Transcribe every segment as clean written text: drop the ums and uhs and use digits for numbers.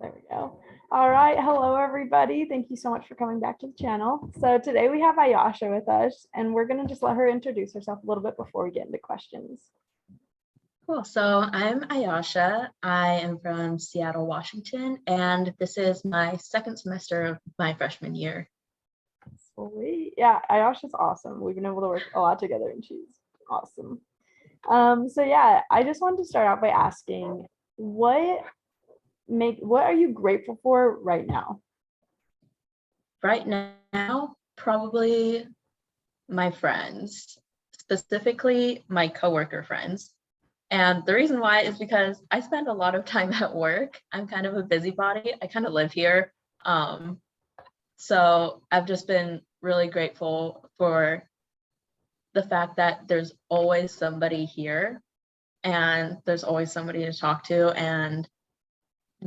There we go. All right. Hello, everybody. Thank you so much for coming back to the channel. So today we have Ayasha with us, and we're going to just let her introduce herself a little bit before we get into questions. Cool. So I'm Ayasha. I am from Seattle, Washington, and this is my second semester of my freshman year. Sweet. Yeah, Ayasha's awesome. We've been able to work a lot together, and she's awesome. So yeah, I just wanted to start out by asking, what are you grateful for right now? Right now, probably my friends, specifically my coworker friends. And the reason why is because I spend a lot of time at work. I'm kind of a busybody. I kind of live here. So I've just been really grateful for the fact that there's always somebody here and there's always somebody to talk to, and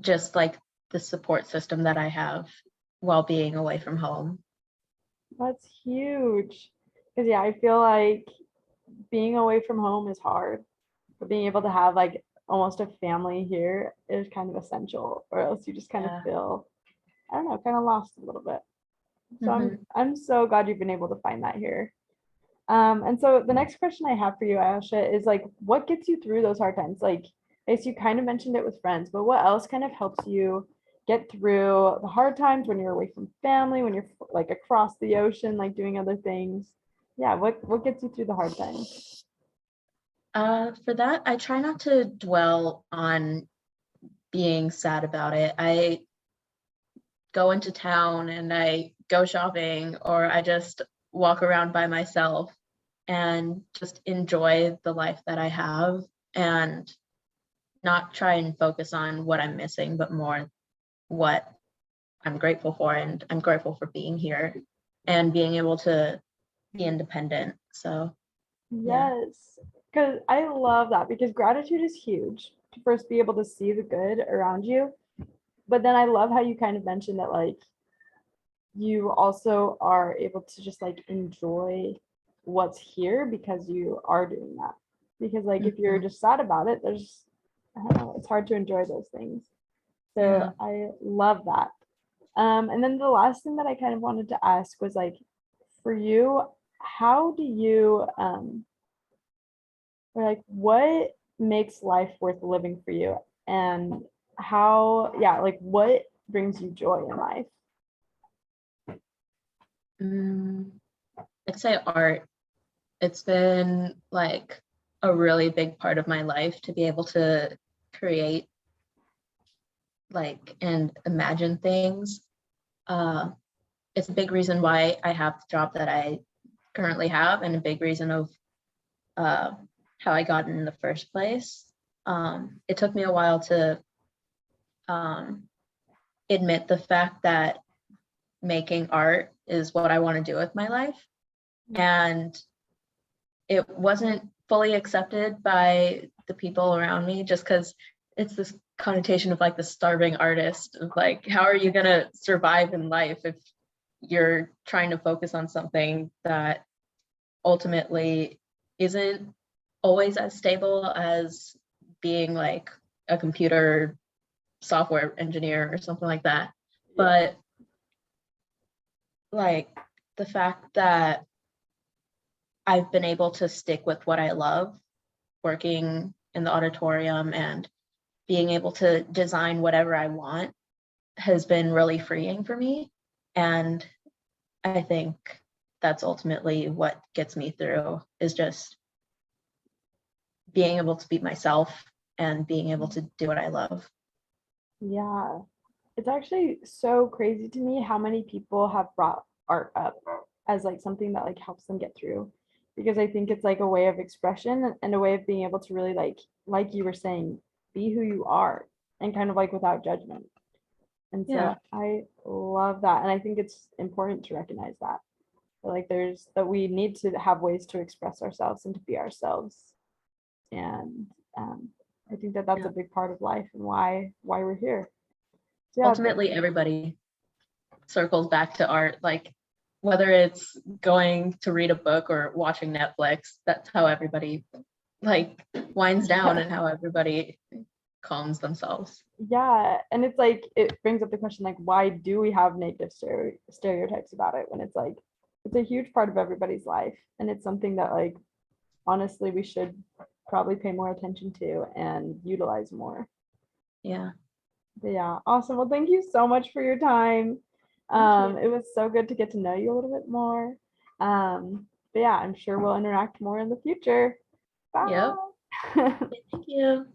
just like the support system that I have while being away from home. That's huge. Because yeah, I feel like being away from home is hard, but being able to have like almost a family here is kind of essential, or else you just kind of feel, I don't know, kind of lost a little bit. So I'm so glad you've been able to find that here. And so the next question I have for you, Ayasha, is like, what gets you through those hard times? Like, I guess you kind of mentioned it with friends, but what else kind of helps you get through the hard times when you're away from family, when you're like across the ocean, like doing other things? Yeah, what gets you through the hard times? For that, I try not to dwell on being sad about it. I go into town and I go shopping, or I just walk around by myself and just enjoy the life that I have, and not try and focus on what I'm missing, but more what I'm grateful for. And I'm grateful for being here and being able to be independent. So Yes, because I love that, because gratitude is huge to first be able to see the good around you. But then I love how you kind of mentioned that like you also are able to just like enjoy what's here because you are doing that. Because like if you're just sad about it, there's, I don't know, it's hard to enjoy those things. So I love that. And then the last thing that I kind of wanted to ask was like, for you, how do you or like what makes life worth living for you, and how, yeah, like what brings you joy in life? I'd say art. It's been like a really big part of my life to be able to create like and imagine things. It's a big reason why I have the job that I currently have, and a big reason of how I got in the first place. It took me a while to admit the fact that making art is what I want to do with my life. And it wasn't fully accepted by the people around me, just because it's this connotation of like the starving artist, of like, how are you going to survive in life if you're trying to focus on something that ultimately isn't always as stable as being like a computer software engineer or something like that. But like the fact that I've been able to stick with what I love, working in the auditorium and being able to design whatever I want, has been really freeing for me. And I think that's ultimately what gets me through, is just being able to be myself and being able to do what I love. Yeah, it's actually so crazy to me how many people have brought art up as like something that like helps them get through, because I think it's like a way of expression and a way of being able to really like you were saying, be who you are, and kind of like without judgment. And so I love that, and I think it's important to recognize that like there's that we need to have ways to express ourselves and to be ourselves. And I think that that's a big part of life and why we're here. So, ultimately everybody circles back to art, like whether it's going to read a book or watching Netflix, that's how everybody like winds down and how everybody calms themselves. Yeah, and it's like it brings up the question like why do we have negative stereotypes about it when it's like it's a huge part of everybody's life and it's something that like honestly we should probably pay more attention to and utilize more. Yeah. But yeah, awesome. Well, thank you so much for your time. Thank you. It was so good to get to know you a little bit more. But yeah, I'm sure we'll interact more in the future. Bye. Yep. Thank you.